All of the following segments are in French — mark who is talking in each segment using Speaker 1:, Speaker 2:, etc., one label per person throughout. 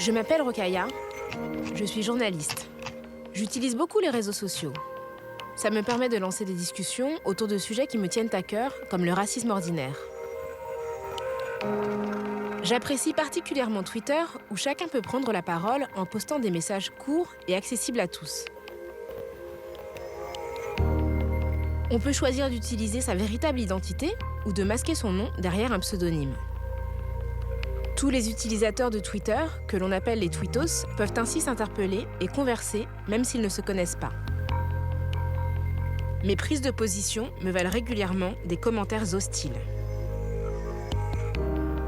Speaker 1: Je m'appelle Rokhaya, je suis journaliste. J'utilise beaucoup les réseaux sociaux. Ça me permet de lancer des discussions autour de sujets qui me tiennent à cœur, comme le racisme ordinaire. J'apprécie particulièrement Twitter, où chacun peut prendre la parole en postant des messages courts et accessibles à tous. On peut choisir d'utiliser sa véritable identité ou de masquer son nom derrière un pseudonyme. Tous les utilisateurs de Twitter, que l'on appelle les tweetos, peuvent ainsi s'interpeller et converser, même s'ils ne se connaissent pas. Mes prises de position me valent régulièrement des commentaires hostiles.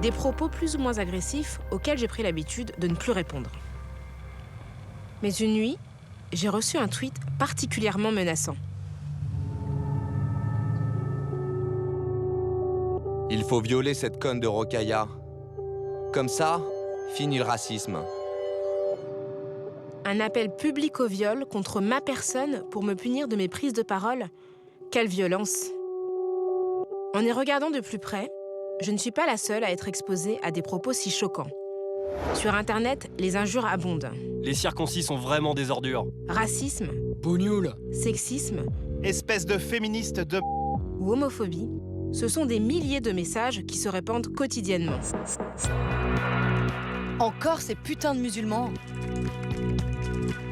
Speaker 1: Des propos plus ou moins agressifs auxquels j'ai pris l'habitude de ne plus répondre. Mais une nuit, j'ai reçu un tweet particulièrement menaçant.
Speaker 2: Il faut violer cette conne de Rokhaya. Comme ça, finit le racisme.
Speaker 1: Un appel public au viol contre ma personne pour me punir de mes prises de parole. Quelle violence! En y regardant de plus près, je ne suis pas la seule à être exposée à des propos si choquants. Sur Internet, les injures abondent.
Speaker 3: Les circoncis sont vraiment des ordures.
Speaker 1: Racisme,
Speaker 4: Bougnoul,
Speaker 1: sexisme
Speaker 5: Espèce de féministe de...
Speaker 1: ou homophobie, ce sont des milliers de messages qui se répandent quotidiennement.
Speaker 6: Encore ces putains de musulmans.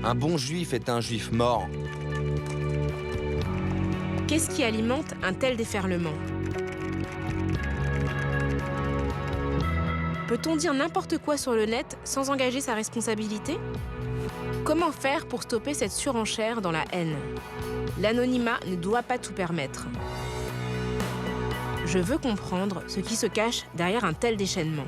Speaker 2: Un bon juif est un juif mort.
Speaker 1: Qu'est-ce qui alimente un tel déferlement? Peut-on dire n'importe quoi sur le net sans engager sa responsabilité? Comment faire pour stopper cette surenchère dans la haine? L'anonymat ne doit pas tout permettre. Je veux comprendre ce qui se cache derrière un tel déchaînement.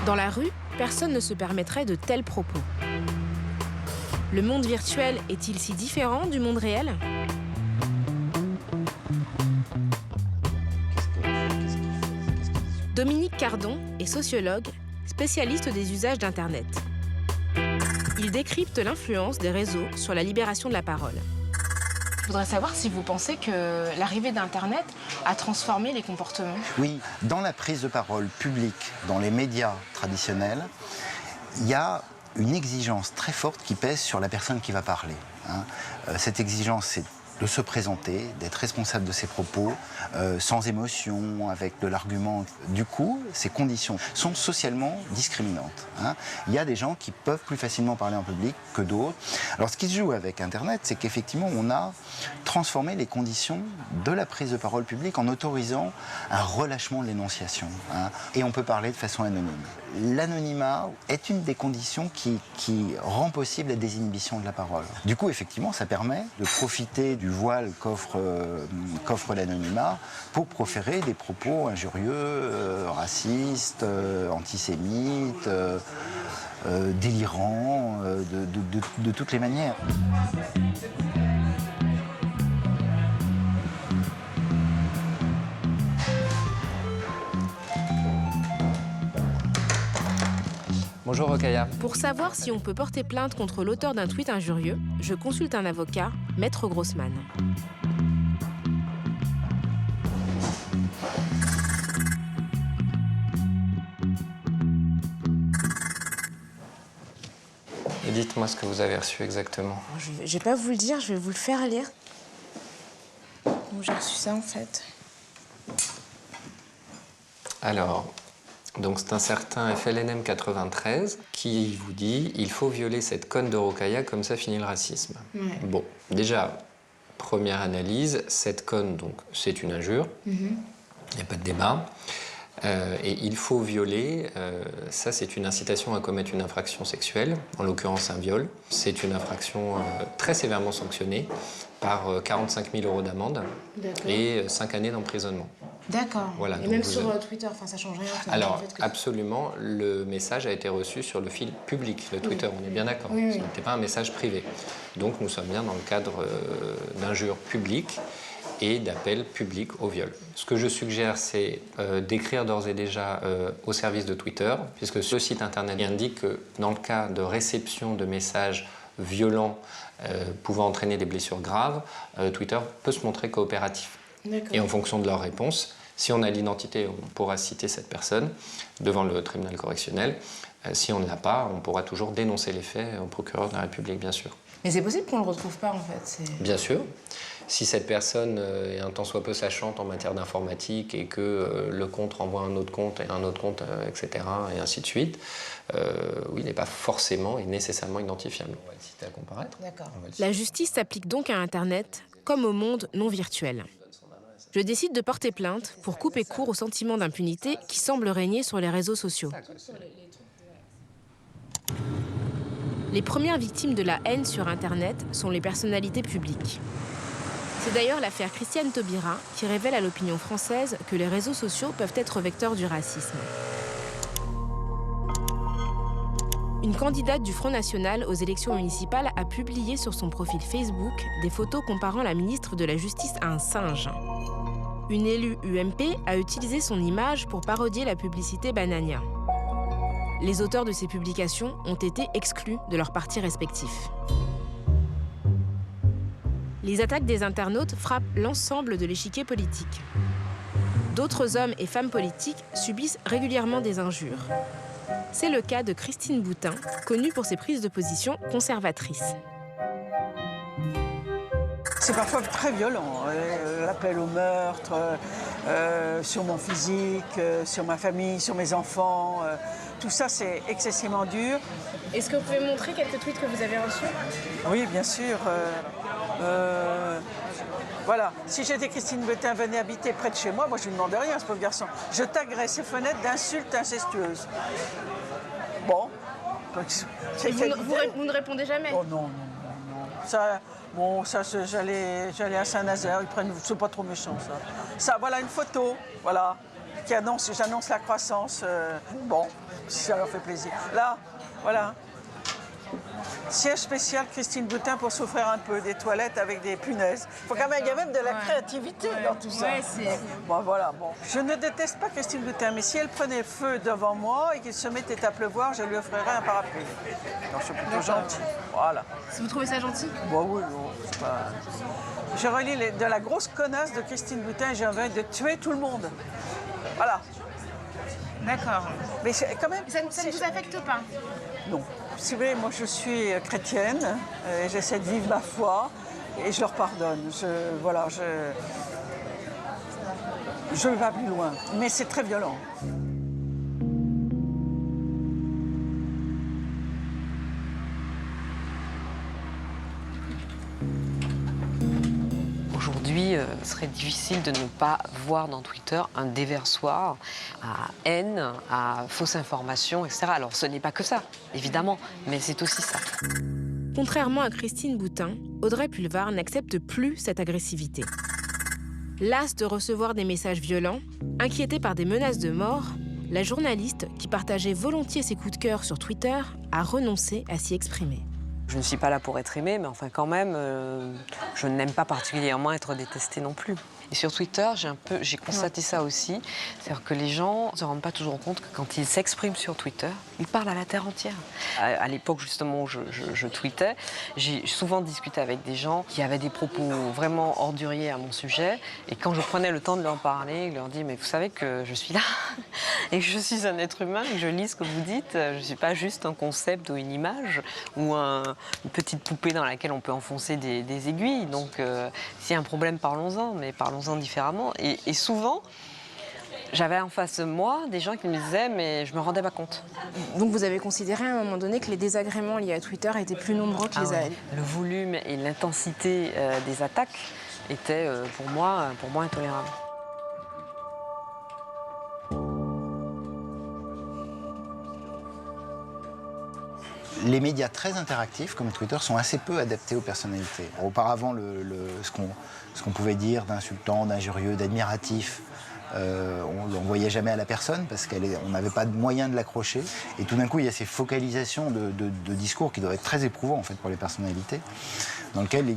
Speaker 1: Dans la rue, personne ne se permettrait de tels propos. Le monde virtuel est-il si différent du monde réel? Dominique Cardon est sociologue, spécialiste des usages d'Internet. Il décrypte l'influence des réseaux sur la libération de la parole. Je voudrais savoir si vous pensez que l'arrivée d'Internet a transformé les comportements.
Speaker 7: Oui, dans la prise de parole publique, dans les médias traditionnels, il y a une exigence très forte qui pèse sur la personne qui va parler. Cette exigence, c'est de se présenter, d'être responsable de ses propos, sans émotion, avec de l'argument. Du coup, ces conditions sont socialement discriminantes. Il y a des gens qui peuvent plus facilement parler en public que d'autres. Alors, ce qui se joue avec Internet, c'est qu'effectivement, on a transformé les conditions de la prise de parole publique en autorisant un relâchement de l'énonciation. Et on peut parler de façon anonyme. L'anonymat est une des conditions qui rend possible la désinhibition de la parole. Du coup, effectivement, ça permet de profiter du voile qu'offre l'anonymat pour proférer des propos injurieux, racistes, antisémites, délirants, de toutes les manières.
Speaker 4: bonjour Rokhaya.
Speaker 1: Pour savoir si on peut porter plainte contre l'auteur d'un tweet injurieux, je consulte un avocat, Maître Grossman.
Speaker 4: Et dites-moi ce que vous avez reçu exactement.
Speaker 1: Je vais pas vous le dire, je vais vous le faire lire. Donc j'ai reçu ça en fait.
Speaker 4: Alors, donc c'est un certain FLNM 93 qui vous dit « Il faut violer cette conne de Rokhaya, comme ça finit le racisme
Speaker 1: Ouais. ».
Speaker 4: Bon, déjà, première analyse, cette conne, donc c'est une injure, il n'y a pas de débat. Et il faut violer, ça c'est une incitation à commettre une infraction sexuelle, en l'occurrence un viol. C'est une infraction très sévèrement sanctionnée par 45 000 € d'amende et 5 années d'emprisonnement.
Speaker 1: D'accord.
Speaker 4: Voilà,
Speaker 1: Et
Speaker 4: donc
Speaker 1: même
Speaker 4: vous
Speaker 1: sur
Speaker 4: avez-
Speaker 1: Twitter, ça change rien.
Speaker 4: Alors, absolument, le message a été reçu sur le fil public, le Twitter, on est bien d'accord.
Speaker 1: Oui, oui.
Speaker 4: Ce n'était pas un message privé. Donc nous sommes bien dans le cadre d'injures publiques et d'appels publics au viol. Ce que je suggère, c'est d'écrire d'ores et déjà au service de Twitter, puisque ce site internet indique que dans le cas de réception de messages violents pouvant entraîner des blessures graves, Twitter peut se montrer coopératif. Et en fonction de leur réponse, si on a l'identité, on pourra citer cette personne devant le tribunal correctionnel. Si on ne l'a pas, on pourra toujours dénoncer les faits au procureur de la République, bien sûr.
Speaker 1: Mais c'est possible qu'on ne le retrouve pas, en fait.
Speaker 4: Bien sûr. Si cette personne est un tant soit peu sachante en matière d'informatique et que le compte renvoie un autre compte et un autre compte, etc., et ainsi de suite, oui, il n'est pas forcément et nécessairement identifiable. On va le citer à comparaître.
Speaker 1: D'accord. La justice s'applique donc à Internet comme au monde non virtuel. Je décide de porter plainte pour couper court au sentiment d'impunité qui semble régner sur les réseaux sociaux. Les premières victimes de la haine sur Internet sont les personnalités publiques. C'est d'ailleurs l'affaire Christiane Taubira qui révèle à l'opinion française que les réseaux sociaux peuvent être vecteurs du racisme. Une candidate du Front National aux élections municipales a publié sur son profil Facebook des photos comparant la ministre de la Justice à un singe. Une élue UMP a utilisé son image pour parodier la publicité Banania. Les auteurs de ces publications ont été exclus de leurs partis respectifs. Les attaques des internautes frappent l'ensemble de l'échiquier politique. D'autres hommes et femmes politiques subissent régulièrement des injures. C'est le cas de Christine Boutin, connue pour ses prises de position conservatrices.
Speaker 8: C'est parfois très violent, l'appel au meurtre, sur mon physique, sur ma famille, sur mes enfants. Tout ça, c'est excessivement dur.
Speaker 1: Est-ce que vous pouvez montrer quelques tweets que vous avez reçus ?
Speaker 8: Oui, bien sûr. Voilà, si j'étais Christine Boutin, venait habiter près de chez moi, moi je ne lui demande rien, ce pauvre garçon. Je taguerais ses fenêtres d'insultes incestueuses. Bon.
Speaker 1: Vous ne répondez jamais ?
Speaker 8: Oh non. Ça, j'allais à Saint-Nazaire, ils prennent, c'est pas trop méchant ça. Ça, voilà une photo, voilà, j'annonce la croissance. Bon, si ça leur fait plaisir. Là, voilà. Siège spécial Christine Boutin pour souffrir un peu des toilettes avec des punaises. Il y a même de la créativité dans tout ça. Bon, voilà, bon. Je ne déteste pas Christine Boutin, mais si elle prenait feu devant moi et qu'il se mettait à pleuvoir, je lui offrirais un parapluie. Donc je suis plutôt gentil. Voilà.
Speaker 1: Si vous trouvez ça gentil ?
Speaker 8: Bon, oui, non, c'est pas... Je relis de la grosse connasse de Christine Boutin et j'ai envie de tuer tout le monde. Voilà.
Speaker 1: D'accord.
Speaker 8: Mais quand même...
Speaker 1: Ça ne vous affecte pas ?
Speaker 8: Non. Si vous voulez, moi je suis chrétienne, et j'essaie de vivre ma foi et je leur pardonne. Je ne vais pas plus loin, mais c'est très violent.
Speaker 9: Aujourd'hui, ce serait difficile de ne pas voir dans Twitter un déversoir à haine, à fausses informations, etc. Alors ce n'est pas que ça, évidemment, mais c'est aussi ça.
Speaker 1: Contrairement à Christine Boutin, Audrey Pulvar n'accepte plus cette agressivité. Lasse de recevoir des messages violents, inquiétée par des menaces de mort, la journaliste, qui partageait volontiers ses coups de cœur sur Twitter, a renoncé à s'y exprimer.
Speaker 9: Je ne suis pas là pour être aimée, mais enfin quand même, je n'aime pas particulièrement être détestée non plus. Et sur Twitter, j'ai constaté ça aussi, c'est-à-dire que les gens ne se rendent pas toujours compte que quand ils s'expriment sur Twitter, ils parlent à la terre entière. À l'époque justement où je tweetais, j'ai souvent discuté avec des gens qui avaient des propos vraiment orduriers à mon sujet, et quand je prenais le temps de leur parler, je leur dis mais vous savez que je suis là et que je suis un être humain et que je lis ce que vous dites, je ne suis pas juste un concept ou une image ou une petite poupée dans laquelle on peut enfoncer des aiguilles. Donc s'il y a un problème, parlons-en, mais parlons-en différemment. Et souvent, j'avais en face de moi des gens qui me disaient mais je ne me rendais pas compte.
Speaker 1: Donc vous avez considéré à un moment donné que les désagréments liés à Twitter étaient plus nombreux que les
Speaker 9: ouais. Le volume et l'intensité des attaques étaient pour moi intolérables.
Speaker 7: Les médias très interactifs comme Twitter sont assez peu adaptés aux personnalités. Auparavant, ce qu'on pouvait dire d'insultant, d'injurieux, d'admiratif, on ne l'envoyait jamais à la personne parce qu'on n'avait pas de moyen de l'accrocher. Et tout d'un coup, il y a ces focalisations de discours qui doivent être très éprouvants en fait, pour les personnalités. dans lequel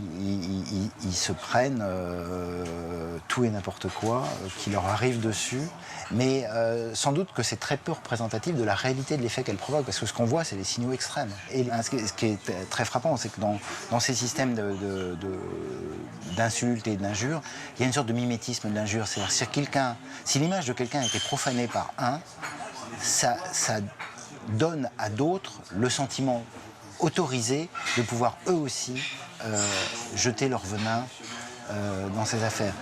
Speaker 7: ils se prennent tout et n'importe quoi qui leur arrive dessus. Mais sans doute que c'est très peu représentatif de la réalité de l'effet qu'elle provoque, parce que ce qu'on voit, c'est les signaux extrêmes. Et ce qui est très frappant, c'est que dans ces systèmes d'insultes et d'injures, il y a une sorte de mimétisme de l'injure. C'est-à-dire si l'image de quelqu'un a été profanée par un, ça donne à d'autres le sentiment autorisé de pouvoir eux aussi jeter leur venin dans ces affaires.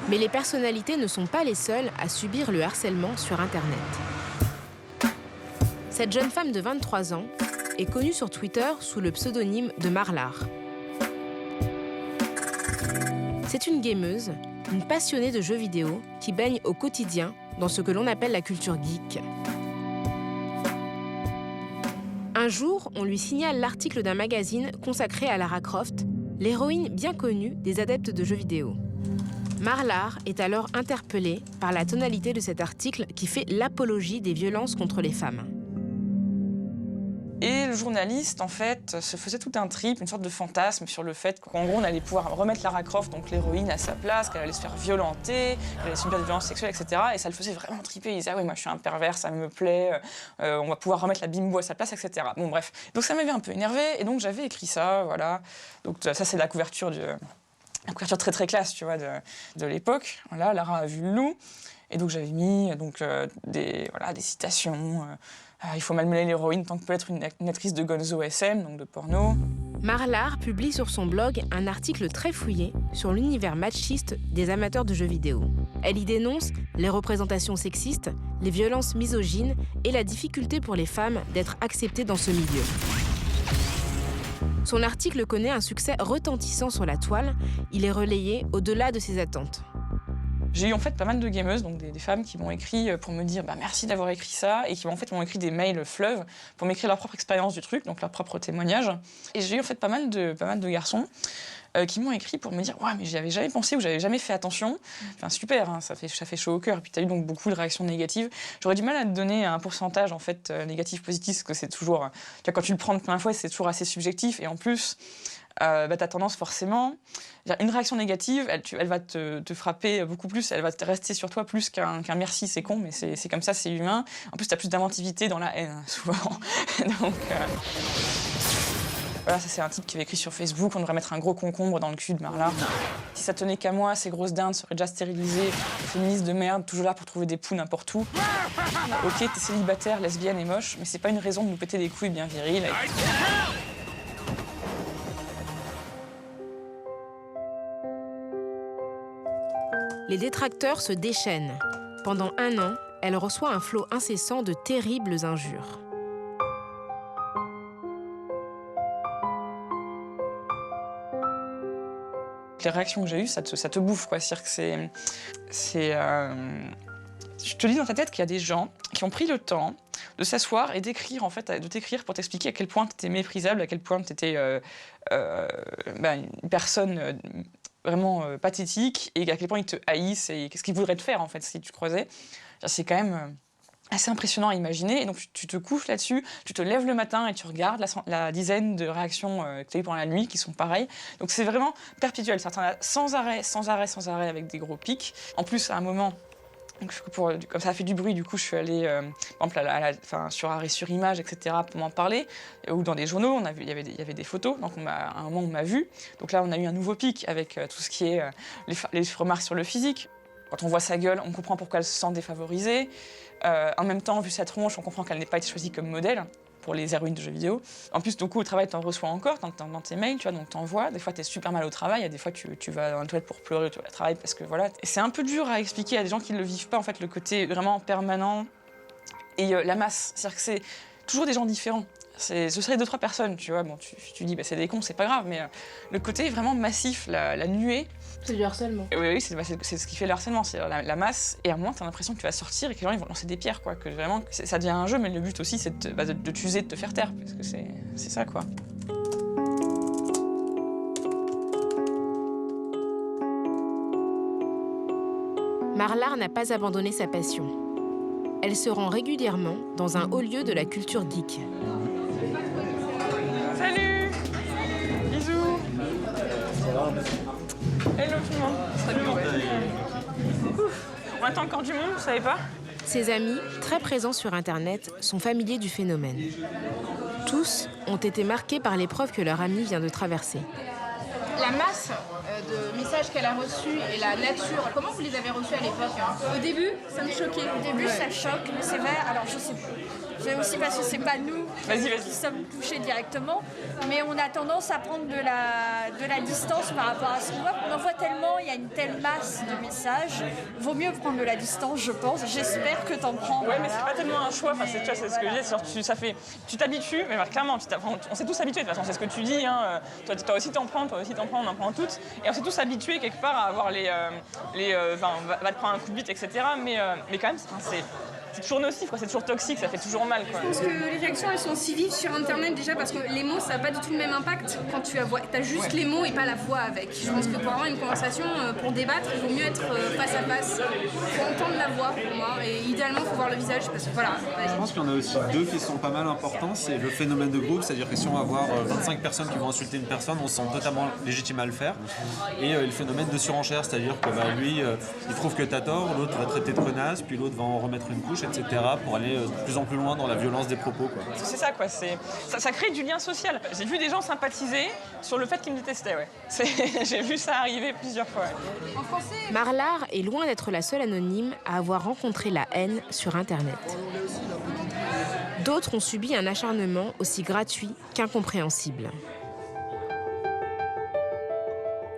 Speaker 1: Mais les personnalités ne sont pas les seules à subir le harcèlement sur Internet. Cette jeune femme de 23 ans est connue sur Twitter sous le pseudonyme de Marlar. C'est une gameuse, une passionnée de jeux vidéo qui baigne au quotidien dans ce que l'on appelle la culture geek. Un jour, on lui signale l'article d'un magazine consacré à Lara Croft, l'héroïne bien connue des adeptes de jeux vidéo. Marlar est alors interpellée par la tonalité de cet article qui fait l'apologie des violences contre les femmes.
Speaker 10: Et le journaliste, en fait, se faisait tout un trip, une sorte de fantasme sur le fait qu'en gros, on allait pouvoir remettre Lara Croft, donc l'héroïne, à sa place, qu'elle allait se faire violenter, qu'elle allait subir des violences sexuelles, etc. Et ça le faisait vraiment triper. Il disait « Ah oui, moi je suis un pervers, ça me plaît, on va pouvoir remettre la bimbo à sa place, etc. » Bon, bref. Donc ça m'avait un peu énervée, et donc j'avais écrit ça, voilà. Donc ça, c'est la couverture très très classe, tu vois, de l'époque. Voilà, Lara a vu le loup. Et donc j'avais mis des citations. Il faut malmener l'héroïne tant que peut être une actrice de gonzo SM, donc de porno.
Speaker 1: Marlar publie sur son blog un article très fouillé sur l'univers machiste des amateurs de jeux vidéo. Elle y dénonce les représentations sexistes, les violences misogynes et la difficulté pour les femmes d'être acceptées dans ce milieu. Son article connaît un succès retentissant sur la toile. Il est relayé au-delà de ses attentes.
Speaker 10: J'ai eu en fait pas mal de gameuses, donc des femmes qui m'ont écrit pour me dire merci d'avoir écrit ça, et qui m'ont écrit des mails fleuves pour m'écrire leur propre expérience du truc, donc leur propre témoignage. Et j'ai eu en fait pas mal de garçons qui m'ont écrit pour me dire mais j'y avais jamais pensé ou j'avais jamais fait attention. Enfin super, hein, ça fait chaud au cœur. Et puis t'as eu donc beaucoup de réactions négatives. J'aurais du mal à te donner un pourcentage en fait négatif positif, parce que c'est toujours quand tu le prends de plein fouet, c'est toujours assez subjectif. Et en plus t'as tendance forcément, une réaction négative, elle va te frapper beaucoup plus, elle va rester sur toi plus qu'un merci, c'est con, mais c'est comme ça, c'est humain. En plus, t'as plus d'inventivité dans la haine, souvent. Donc, voilà, ça c'est un type qui avait écrit sur Facebook, on devrait mettre un gros concombre dans le cul de Marlar. Si ça tenait qu'à moi, ces grosses dindes seraient déjà stérilisées, féministes de merde, toujours là pour trouver des poux n'importe où. Ok, t'es célibataire, lesbienne et moche, mais c'est pas une raison de nous péter des couilles bien viriles.
Speaker 1: Les détracteurs se déchaînent. Pendant 1 an, elle reçoit un flot incessant de terribles injures.
Speaker 10: Les réactions que j'ai eues, ça te bouffe, quoi. C'est-à-dire que je te dis dans ta tête qu'il y a des gens qui ont pris le temps de s'asseoir et d'écrire, en fait, de t'écrire pour t'expliquer à quel point t'étais méprisable, à quel point t'étais une personne vraiment pathétique, et à quel point ils te haïssent et qu'est-ce qu'ils voudraient te faire, en fait, si tu croisais. C'est quand même assez impressionnant à imaginer. Et donc, tu te couches là-dessus, tu te lèves le matin et tu regardes la dizaine de réactions que tu as eues pendant la nuit qui sont pareilles. Donc, c'est vraiment perpétuel. Certains sans arrêt, avec des gros pics. En plus, à un moment, comme ça a fait du bruit, du coup, je suis allée, par exemple, sur Arrêt sur Image, etc., pour m'en parler. Ou dans des journaux, il y avait des photos. Donc, à un moment, on m'a vu. Donc là, on a eu un nouveau pic avec tout ce qui est les remarques sur le physique. Quand on voit sa gueule, on comprend pourquoi elle se sent défavorisée. En même temps, vu sa tronche, on comprend qu'elle n'ait pas été choisie comme modèle pour les héroïnes de jeux vidéo. En plus, du coup, au travail, t'en reçois encore dans tes mails, tu vois, donc t'envoies. Des fois, t'es super mal au travail, et des fois, tu vas dans la toilette pour pleurer, tu vas au travail, parce que voilà. Et c'est un peu dur à expliquer à des gens qui ne le vivent pas, en fait, le côté vraiment permanent. Et la masse, c'est-à-dire que c'est toujours des gens différents. Ce serait 2-3 personnes, tu vois. Bon, tu dis, c'est des cons, c'est pas grave, mais le côté vraiment massif, la nuée.
Speaker 1: C'est du harcèlement.
Speaker 10: Oui, c'est ce qui fait le harcèlement, c'est la masse. Et à un moment, t'as l'impression que tu vas sortir et que les gens ils vont lancer des pierres, quoi. Que vraiment, ça devient un jeu, mais le but aussi, c'est de t'user, de te faire taire, parce que c'est ça, quoi.
Speaker 1: Marlar n'a pas abandonné sa passion. Elle se rend régulièrement dans un haut lieu de la culture geek.
Speaker 10: Salut! Bisous! Hello tout le monde. Salut. On attend encore du monde, vous savez pas?
Speaker 1: Ses amis, très présents sur Internet, sont familiers du phénomène. Tous ont été marqués par l'épreuve que leur ami vient de traverser.
Speaker 11: La masse de messages qu'elle a reçus et la nature, comment vous les avez reçus à l'époque?
Speaker 12: Au début, ça me choquait. Au début, ça choque, mais c'est vrai. Alors, je sais pas. C'est aussi parce que c'est pas nous qui sommes touchés directement, mais on a tendance à prendre de la distance par rapport à ce qu'on voit. On en voit tellement, il y a une telle masse de messages. Vaut mieux prendre de la distance, je pense. J'espère que t'en prends.
Speaker 10: Ouais, mais c'est pas tellement un choix. Enfin, c'est ce que je dis. Ça fait, tu t'habitues, mais clairement, on s'est tous habitués. De toute façon, c'est ce que tu dis. Hein. Toi aussi t'en prends, on en prend toutes. Et on s'est tous habitués quelque part à avoir va te prendre un coup de bite, etc. Mais quand même, c'est toujours nocif, quoi. C'est toujours toxique, ça fait toujours mal, quoi.
Speaker 12: Je pense que les réactions, elles sont si vives sur Internet déjà parce que les mots, ça n'a pas du tout le même impact quand tu as juste les mots et pas la voix avec. Je pense que pour avoir une conversation, pour débattre, il vaut mieux être face à face. Il faut entendre la voix pour moi et idéalement, il faut voir le visage parce que voilà.
Speaker 13: Je pense qu'il y en a aussi deux qui sont pas mal importants. C'est le phénomène de groupe, c'est-à-dire que si on va avoir 25 personnes qui vont insulter une personne, on se sent totalement légitime à le faire. Et le phénomène de surenchère, c'est-à-dire que lui, il trouve que t'as tort, l'autre va traiter de connasse, puis l'autre va en remettre une couche, etc. pour aller de plus en plus loin dans la violence des propos, quoi.
Speaker 10: C'est ça, quoi. Ça crée du lien social. J'ai vu des gens sympathiser sur le fait qu'ils me détestaient, ouais. J'ai vu ça arriver plusieurs fois. Ouais.
Speaker 1: Marlar est loin d'être la seule anonyme à avoir rencontré la haine sur Internet. D'autres ont subi un acharnement aussi gratuit qu'incompréhensible.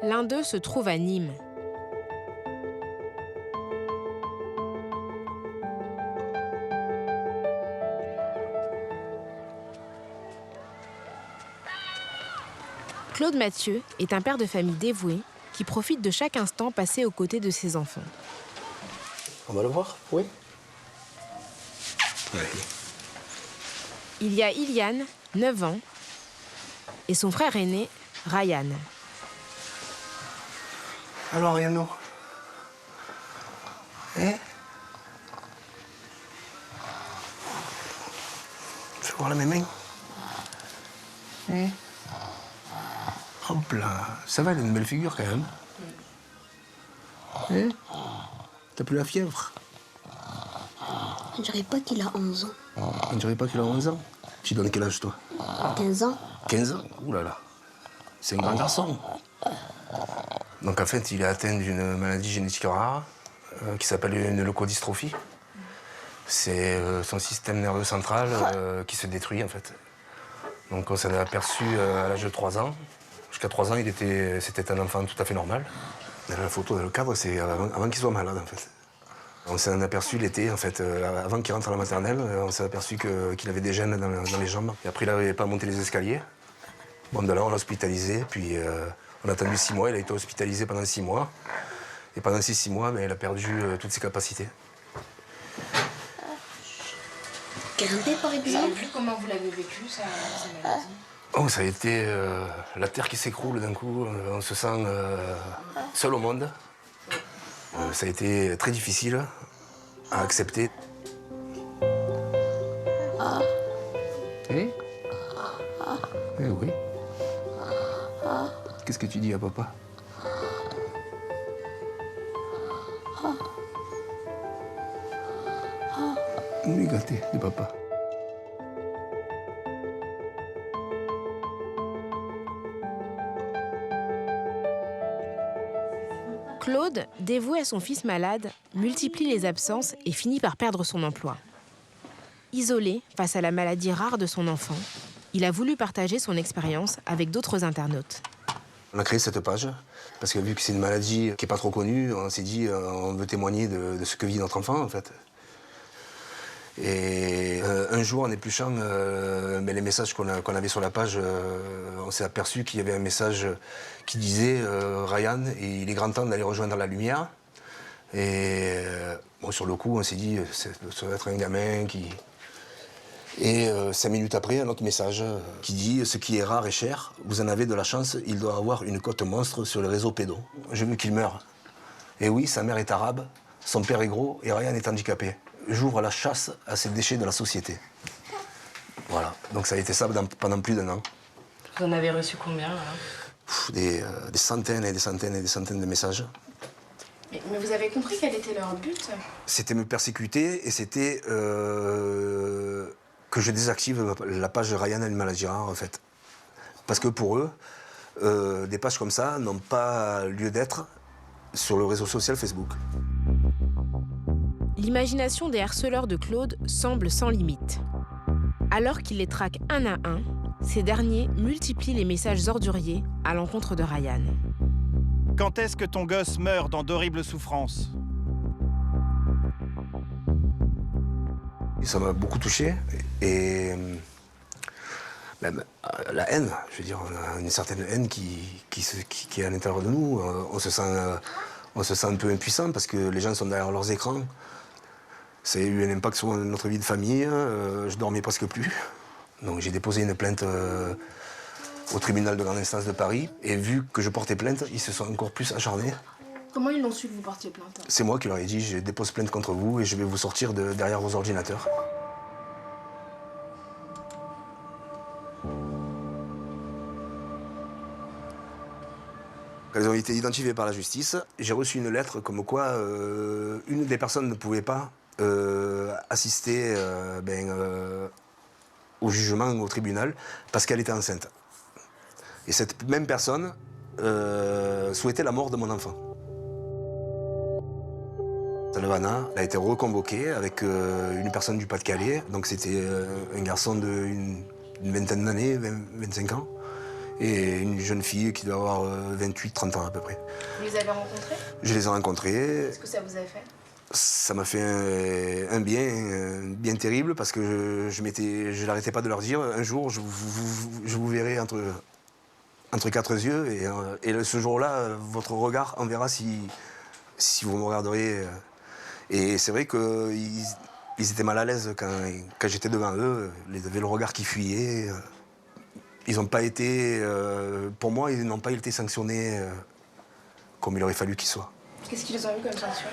Speaker 1: L'un d'eux se trouve à Nîmes. Claude Mathieu est un père de famille dévoué qui profite de chaque instant passé aux côtés de ses enfants.
Speaker 14: On va le voir, oui.
Speaker 1: Ouais. Il y a Iliane, 9 ans, et son frère aîné, Ryan.
Speaker 14: Alors, Yano, fais voir là mes mains. Hop là, ça va, elle a une belle figure quand même. T'as plus la fièvre?
Speaker 15: On dirait pas qu'il a 11 ans.
Speaker 14: On dirait pas qu'il a 11 ans. Tu donnes quel âge, toi?
Speaker 15: 15 ans.
Speaker 14: 15 ans? Ouh là là. C'est un grand garçon. Donc en fait, il est atteint d'une maladie génétique rare qui s'appelle une leucodystrophie. C'est son système nerveux central qui se détruit en fait. Donc on s'en est aperçu à l'âge de 3 ans. Jusqu'à 3 ans, c'était un enfant tout à fait normal. Là, la photo dans le cadre, c'est avant qu'il soit malade en fait. On s'en est aperçu l'été, en fait, avant qu'il rentre à la maternelle, on s'est aperçu qu'il avait des gènes dans les jambes. Et après, il n'arrivait pas à monter les escaliers. Bon, de là, on l'a hospitalisé, puis on a attendu 6 mois, il a été hospitalisé pendant 6 mois. Et pendant ces 6 mois, il a perdu toutes ses capacités.
Speaker 15: Grimper, par exemple.
Speaker 11: Comment vous l'avez vécu, ça maladie?
Speaker 14: Oh, ça a été la terre qui s'écroule d'un coup, on se sent seul au monde. Ça a été très difficile à accepter. Eh oui. Qu'est-ce que tu dis à papa? On est gâté de papa.
Speaker 1: Claude, dévoué à son fils malade, multiplie les absences et finit par perdre son emploi. Isolé face à la maladie rare de son enfant, il a voulu partager son expérience avec d'autres internautes.
Speaker 14: On a créé cette page parce que vu que c'est une maladie qui n'est pas trop connue, on s'est dit on veut témoigner de ce que vit notre enfant en fait. Et un jour, en épluchant les messages qu'on avait sur la page, on s'est aperçu qu'il y avait un message qui disait Ryan, il est grand temps d'aller rejoindre la lumière. Et bon, sur le coup, on s'est dit ça doit être un gamin qui... Et 5 minutes après, un autre message qui dit « Ce qui est rare et cher, vous en avez de la chance, il doit avoir une cote monstre sur les réseaux pédos. Je veux qu'il meure. » Et oui, sa mère est arabe, son père est gros et Ryan est handicapé. J'ouvre la chasse à ces déchets de la société. Voilà, donc ça a été ça pendant plus d'1 an.
Speaker 11: Vous en avez reçu combien, là?
Speaker 14: des centaines et des centaines et des centaines de messages.
Speaker 1: Mais vous avez compris quel était leur but?
Speaker 14: C'était me persécuter et c'était que je désactive la page Ryan El Maladi Rare, en fait. Parce que pour eux, des pages comme ça n'ont pas lieu d'être sur le réseau social Facebook.
Speaker 1: L'imagination des harceleurs de Claude semble sans limite. Alors qu'il les traque un à un, ces derniers multiplient les messages orduriers à l'encontre de Ryan.
Speaker 5: Quand est-ce que ton gosse meurt dans d'horribles souffrances?
Speaker 14: Ça m'a beaucoup touché et même la haine, je veux dire, on a une certaine haine qui est à l'intérieur de nous. On se sent un peu impuissant parce que les gens sont derrière leurs écrans. Ça a eu un impact sur notre vie de famille, je dormais presque plus. Donc j'ai déposé une plainte au tribunal de grande instance de Paris et vu que je portais plainte, ils se sont encore plus acharnés.
Speaker 1: Comment ils l'ont su que vous portiez plainte?
Speaker 14: C'est moi qui leur ai dit, je dépose plainte contre vous et je vais vous sortir derrière vos ordinateurs. Quand elles ont été identifiées par la justice, j'ai reçu une lettre comme quoi une des personnes ne pouvait pas assister au jugement, au tribunal, parce qu'elle était enceinte. Et cette même personne souhaitait la mort de mon enfant. Salvana a été reconvoquée avec une personne du Pas-de-Calais, donc c'était un garçon d'une vingtaine d'années, 25 ans, et une jeune fille qui doit avoir 28-30 ans à peu près.
Speaker 1: Vous les avez rencontrés?
Speaker 14: Je les ai rencontrés.
Speaker 1: Qu'est-ce que ça vous a fait?
Speaker 14: Ça m'a fait un bien terrible parce que je n'arrêtais pas de leur dire un jour je vous verrai entre quatre yeux et ce jour-là votre regard enverra si vous me regarderiez. Et c'est vrai qu'ils étaient mal à l'aise quand j'étais devant eux, ils avaient le regard qui fuyait. Ils n'ont pas été, pour moi, ils n'ont pas été sanctionnés comme il aurait fallu qu'ils soient.
Speaker 1: Qu'est-ce qu'ils ont eu comme sanction?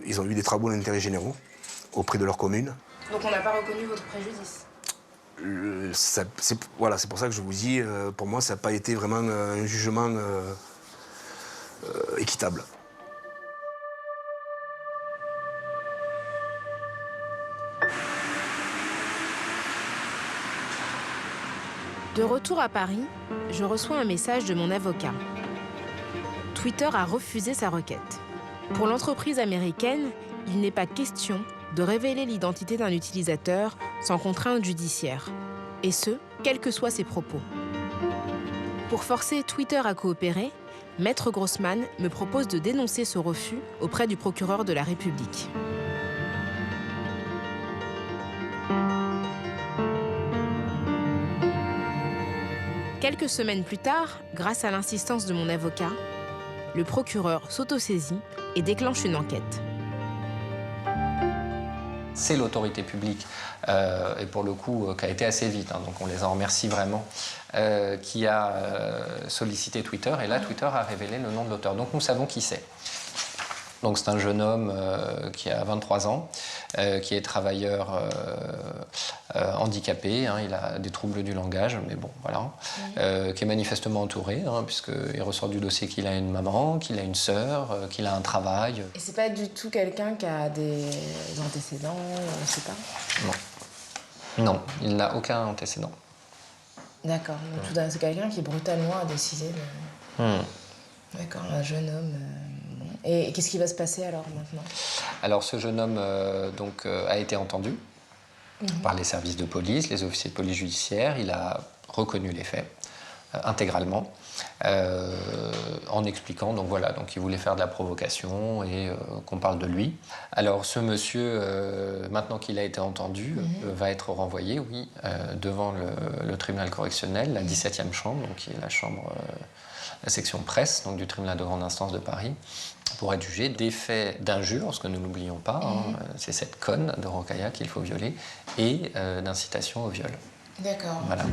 Speaker 14: Ils ont eu des travaux d'intérêt généraux auprès de leur commune.
Speaker 1: Donc on n'a pas reconnu votre préjudice?
Speaker 14: C'est pour ça que je vous dis, pour moi, ça n'a pas été vraiment un jugement équitable.
Speaker 1: De retour à Paris, je reçois un message de mon avocat. Twitter a refusé sa requête. Pour l'entreprise américaine, il n'est pas question de révéler l'identité d'un utilisateur sans contrainte judiciaire. Et ce, quels que soient ses propos. Pour forcer Twitter à coopérer, Maître Grossman me propose de dénoncer ce refus auprès du procureur de la République. Quelques semaines plus tard, grâce à l'insistance de mon avocat, le procureur s'autosaisit et déclenche une enquête.
Speaker 4: C'est l'autorité publique, et pour le coup, qui a été assez vite, hein, donc on les en remercie vraiment, qui a sollicité Twitter, et là, Twitter a révélé le nom de l'auteur. Donc nous savons qui c'est. Donc c'est un jeune homme qui a 23 ans, qui est travailleur handicapé, hein, il a des troubles du langage, mais bon, voilà, qui est manifestement entouré, hein, puisqu'il ressort du dossier qu'il a une maman, qu'il a une sœur, qu'il a un travail.
Speaker 1: Et c'est pas du tout quelqu'un qui a des antécédents, je sais pas?
Speaker 4: Non, il n'a aucun antécédent.
Speaker 1: D'accord, donc c'est quelqu'un qui brutalement a décidé de... D'accord, un jeune homme... Et qu'est-ce qui va se passer alors maintenant?
Speaker 4: Alors ce jeune homme a été entendu par les services de police, les officiers de police judiciaire. Il a reconnu les faits intégralement en expliquant donc il voulait faire de la provocation et qu'on parle de lui. Alors ce monsieur, maintenant qu'il a été entendu, va être renvoyé, devant le tribunal correctionnel, la 17e chambre, donc qui est la section presse donc du tribunal de grande instance de Paris, pour être jugé des faits d'injure, ce que nous n'oublions pas, c'est cette conne de Rokhaya qu'il faut violer, et d'incitation au viol.
Speaker 1: D'accord.
Speaker 4: Voilà.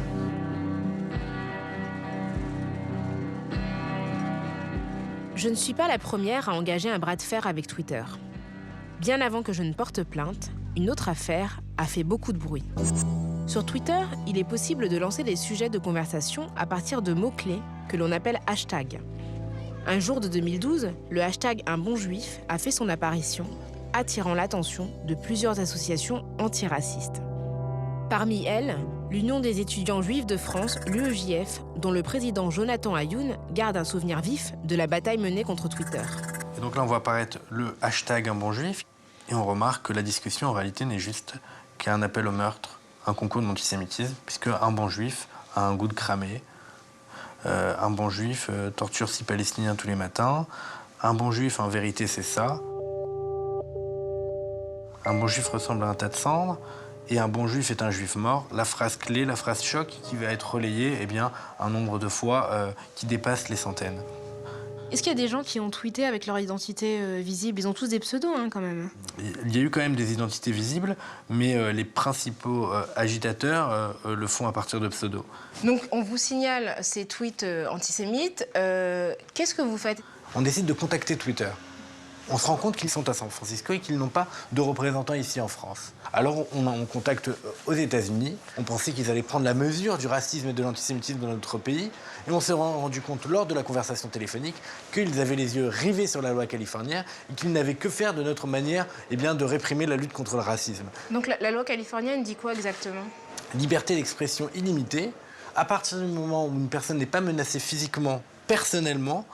Speaker 1: Je ne suis pas la première à engager un bras de fer avec Twitter. Bien avant que je ne porte plainte, une autre affaire a fait beaucoup de bruit. Sur Twitter, il est possible de lancer des sujets de conversation à partir de mots-clés que l'on appelle hashtags. Un jour de 2012, le hashtag Un bon juif a fait son apparition, attirant l'attention de plusieurs associations antiracistes. Parmi elles, l'Union des étudiants juifs de France, l'UEJF, dont le président Jonathan Ayoun garde un souvenir vif de la bataille menée contre Twitter.
Speaker 14: Et donc là, on voit apparaître le hashtag Un bon juif, et on remarque que la discussion, en réalité, n'est juste qu'un appel au meurtre, un concours d'antisémitisme, puisque un bon juif a un goût de cramé. Un bon juif torture 6 Palestiniens tous les matins. Un bon juif, en vérité, c'est ça. Un bon juif ressemble à un tas de cendres. Et un bon juif est un juif mort. La phrase clé, la phrase choc, qui va être relayée un nombre de fois qui dépasse les centaines.
Speaker 1: Est-ce qu'il y a des gens qui ont tweeté avec leur identité visible? Ils ont tous des pseudos, quand même.
Speaker 14: Il y a eu quand même des identités visibles, mais les principaux agitateurs le font à partir de pseudos.
Speaker 1: Donc, on vous signale ces tweets antisémites. Qu'est-ce que vous faites?
Speaker 14: On décide de contacter Twitter. On se rend compte qu'ils sont à San Francisco et qu'ils n'ont pas de représentants ici en France. Alors on contacte aux États-Unis. On pensait qu'ils allaient prendre la mesure du racisme et de l'antisémitisme dans notre pays. Et on s'est rendu compte lors de la conversation téléphonique qu'ils avaient les yeux rivés sur la loi californienne et qu'ils n'avaient que faire de notre manière de réprimer la lutte contre le racisme.
Speaker 1: Donc la loi californienne dit quoi exactement?
Speaker 14: Liberté d'expression illimitée. À partir du moment où une personne n'est pas menacée physiquement, personnellement,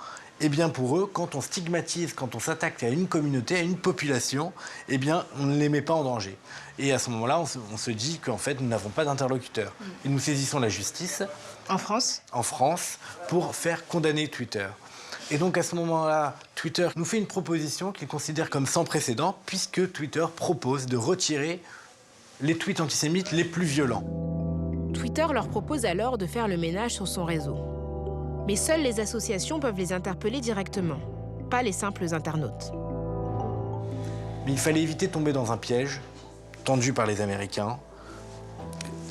Speaker 14: pour eux, quand on stigmatise, quand on s'attaque à une communauté, à une population, on ne les met pas en danger. Et à ce moment-là, on se dit qu'en fait, nous n'avons pas d'interlocuteur. Et nous saisissons la justice.
Speaker 1: En France?
Speaker 14: En France, pour faire condamner Twitter. Et donc, à ce moment-là, Twitter nous fait une proposition qu'il considère comme sans précédent, puisque Twitter propose de retirer les tweets antisémites les plus violents.
Speaker 1: Twitter leur propose alors de faire le ménage sur son réseau. Mais seules les associations peuvent les interpeller directement, pas les simples internautes.
Speaker 14: Mais il fallait éviter de tomber dans un piège tendu par les Américains,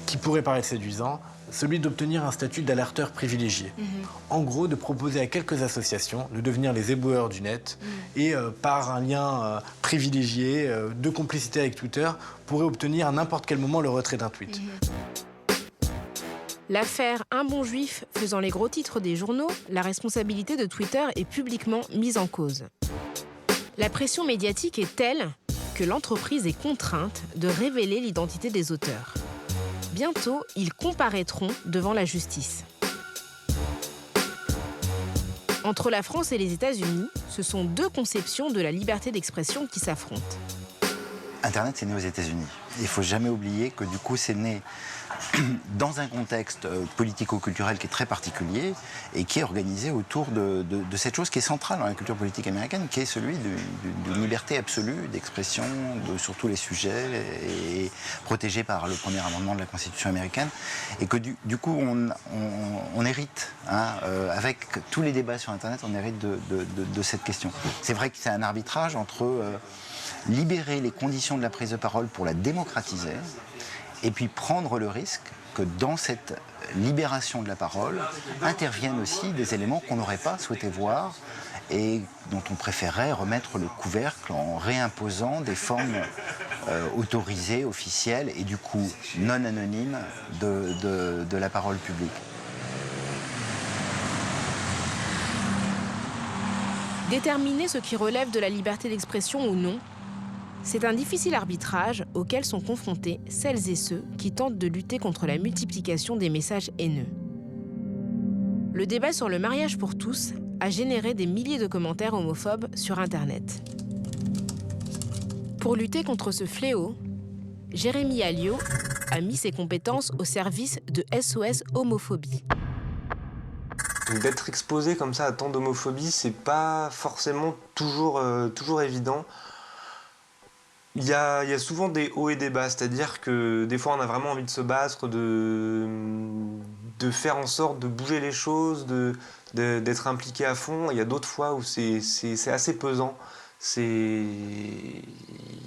Speaker 14: qui pourrait paraître séduisant, celui d'obtenir un statut d'alerteur privilégié. En gros, de proposer à quelques associations de devenir les éboueurs du net et, par un lien privilégié de complicité avec Twitter, pourrait obtenir à n'importe quel moment le retrait d'un tweet.
Speaker 1: L'affaire Un bon juif faisant les gros titres des journaux, la responsabilité de Twitter est publiquement mise en cause. La pression médiatique est telle que l'entreprise est contrainte de révéler l'identité des auteurs. Bientôt, ils comparaîtront devant la justice. Entre la France et les États-Unis, ce sont deux conceptions de la liberté d'expression qui s'affrontent.
Speaker 7: Internet, c'est né aux États-Unis. Il ne faut jamais oublier que du coup, c'est né dans un contexte politico-culturel qui est très particulier et qui est organisé autour de cette chose qui est centrale dans la culture politique américaine, qui est celui d'une liberté absolue d'expression sur tous les sujets et protégée par le premier amendement de la Constitution américaine. Et que du coup, on hérite, avec tous les débats sur Internet, on hérite de cette question. C'est vrai que c'est un arbitrage entre libérer les conditions de la prise de parole pour la démocratiser, et puis prendre le risque que dans cette libération de la parole interviennent aussi des éléments qu'on n'aurait pas souhaité voir et dont on préférerait remettre le couvercle en réimposant des formes autorisées, officielles et du coup non anonymes de la parole publique.
Speaker 1: Déterminer ce qui relève de la liberté d'expression ou non, c'est un difficile arbitrage auquel sont confrontés celles et ceux qui tentent de lutter contre la multiplication des messages haineux. Le débat sur le mariage pour tous a généré des milliers de commentaires homophobes sur Internet. Pour lutter contre ce fléau, Jérémy Alliot a mis ses compétences au service de SOS Homophobie.
Speaker 16: D'être exposé comme ça à tant d'homophobie, c'est pas forcément toujours évident. Il y a souvent des hauts et des bas, c'est-à-dire que des fois on a vraiment envie de se battre, de faire en sorte de bouger les choses, d'être impliqué à fond. Il y a d'autres fois où c'est assez pesant. Il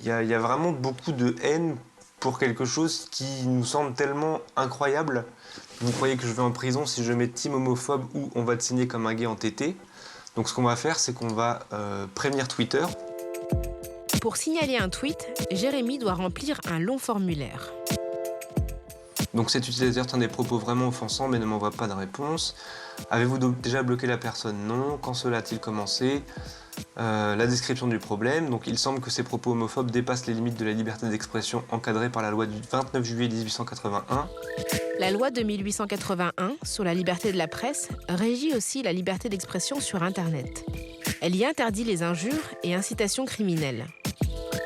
Speaker 16: y a vraiment beaucoup de haine pour quelque chose qui nous semble tellement incroyable. Vous croyez que je vais en prison si je mets team homophobe ou on va te signer comme un gay entêté. Donc ce qu'on va faire, c'est qu'on va prévenir Twitter.
Speaker 1: Pour signaler un tweet, Jérémy doit remplir un long formulaire.
Speaker 16: Donc cet utilisateur tient des propos vraiment offensants mais ne m'envoie pas de réponse. Avez-vous donc déjà bloqué la personne? Non. Quand cela a-t-il commencé? La description du problème. Donc il semble que ces propos homophobes dépassent les limites de la liberté d'expression encadrée par la loi du 29 juillet 1881.
Speaker 1: La loi de 1881 sur la liberté de la presse régit aussi la liberté d'expression sur Internet. Elle y interdit les injures et incitations criminelles.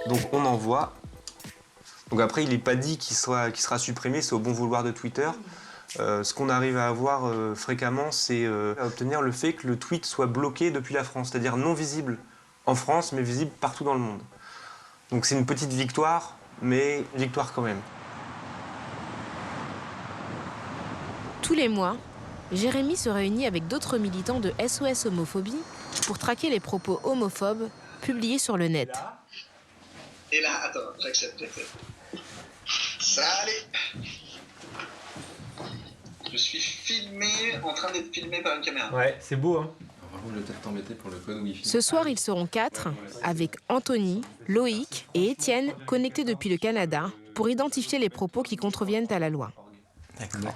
Speaker 16: Donc on envoie. Donc après, il n'est pas dit qu'il sera supprimé, c'est au bon vouloir de Twitter. Ce qu'on arrive à avoir fréquemment, c'est à obtenir le fait que le tweet soit bloqué depuis la France, c'est-à-dire non visible en France, mais visible partout dans le monde. Donc c'est une petite victoire, mais une victoire quand même.
Speaker 1: Tous les mois, Jérémy se réunit avec d'autres militants de SOS Homophobie pour traquer les propos homophobes publiés sur le net.
Speaker 17: Et là, attends, j'accepte. Salut! Je suis filmé, en train d'être filmé par une caméra.
Speaker 3: Ouais, c'est beau, hein.
Speaker 4: Je vais peut-être t'embêter pour le code Wi-Fi.
Speaker 1: Ce soir, ils seront 4, avec Anthony, Loïc et Étienne, connectés depuis le Canada, pour identifier les propos qui contreviennent à la loi.
Speaker 18: D'accord.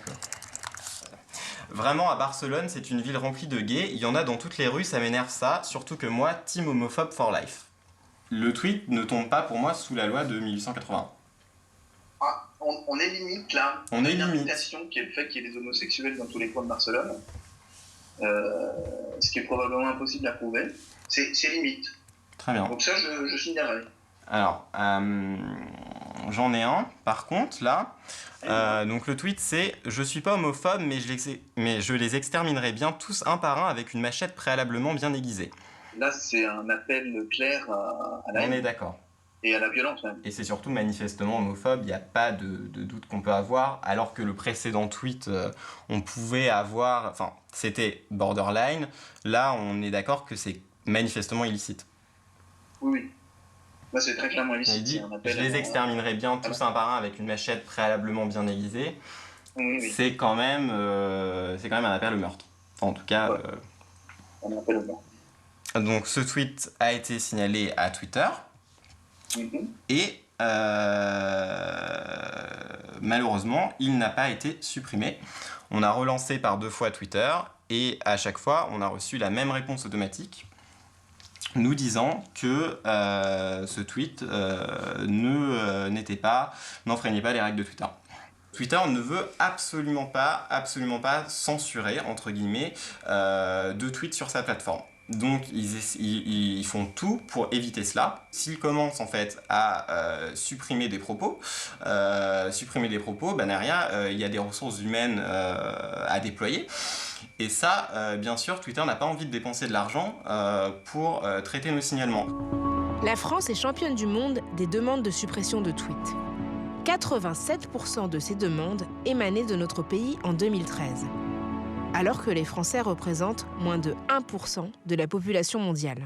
Speaker 18: Vraiment, à Barcelone, c'est une ville remplie de gays. Il y en a dans toutes les rues, ça m'énerve ça. Surtout que moi, team homophobe for life. Le tweet ne tombe pas pour moi sous la loi de 1881.
Speaker 17: Ah, on est limite là.
Speaker 18: On est limite.
Speaker 17: L'invitation qui est le fait qu'il y ait des homosexuels dans tous les coins de Barcelone, ce qui est probablement impossible à prouver, c'est limite.
Speaker 18: Très bien.
Speaker 17: Donc ça, je signalerai.
Speaker 18: Alors, j'en ai un, par contre, là. Donc le tweet, c'est « Je suis pas homophobe, mais je les exterminerai bien tous un par un avec une machette préalablement bien aiguisée. »
Speaker 17: Là, c'est un appel clair à la haine.
Speaker 18: On est d'accord.
Speaker 17: Et à la violence, même.
Speaker 18: Et c'est surtout manifestement homophobe, il n'y a pas de doute qu'on peut avoir, alors que le précédent tweet, on pouvait avoir... Enfin, c'était borderline. Là, on est d'accord que c'est manifestement illicite.
Speaker 17: Oui. Bah, c'est très clairement illicite.
Speaker 18: Il dit, je les exterminerai bien tous un par un avec une machette préalablement bien aiguisée.
Speaker 17: Oui.
Speaker 18: C'est quand même un appel au meurtre. Enfin, en tout cas...
Speaker 17: Ouais. Un appel au meurtre.
Speaker 18: Donc ce tweet a été signalé à Twitter. Et malheureusement, il n'a pas été supprimé. On a relancé par 2 fois Twitter et à chaque fois, on a reçu la même réponse automatique nous disant que ce tweet n'enfreignait pas les règles de Twitter. Twitter ne veut absolument pas censurer, entre guillemets, de tweets sur sa plateforme. Donc ils font tout pour éviter cela. S'ils commencent en fait à supprimer des propos, derrière il y a des ressources humaines à déployer. Et ça, bien sûr, Twitter n'a pas envie de dépenser de l'argent pour traiter nos signalements.
Speaker 1: La France est championne du monde des demandes de suppression de tweets. 87% de ces demandes émanaient de notre pays en 2013. Alors que les Français représentent moins de 1% de la population mondiale.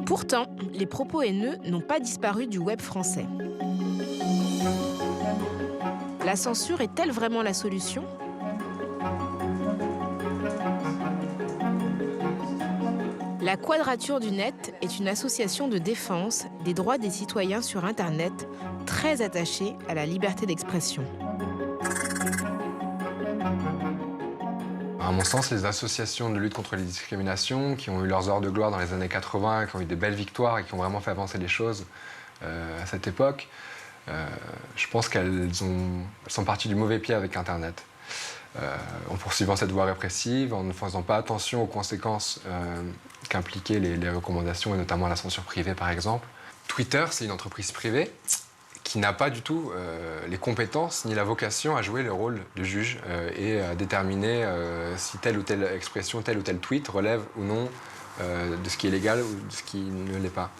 Speaker 1: Pourtant, les propos haineux n'ont pas disparu du web français. La censure est-elle vraiment la solution ? La Quadrature du Net est une association de défense des droits des citoyens sur Internet très attachée à la liberté d'expression.
Speaker 19: À mon sens, les associations de lutte contre les discriminations qui ont eu leurs heures de gloire dans les années 80, qui ont eu de belles victoires et qui ont vraiment fait avancer les choses à cette époque, je pense qu'elles sont parties du mauvais pied avec Internet. En poursuivant cette voie répressive, en ne faisant pas attention aux conséquences qu'impliquaient les recommandations, et notamment la censure privée par exemple. Twitter, c'est une entreprise privée qui n'a pas du tout les compétences ni la vocation à jouer le rôle de juge et à déterminer si telle ou telle expression, tel ou tel tweet relève ou non de ce qui est légal ou de ce qui ne l'est pas.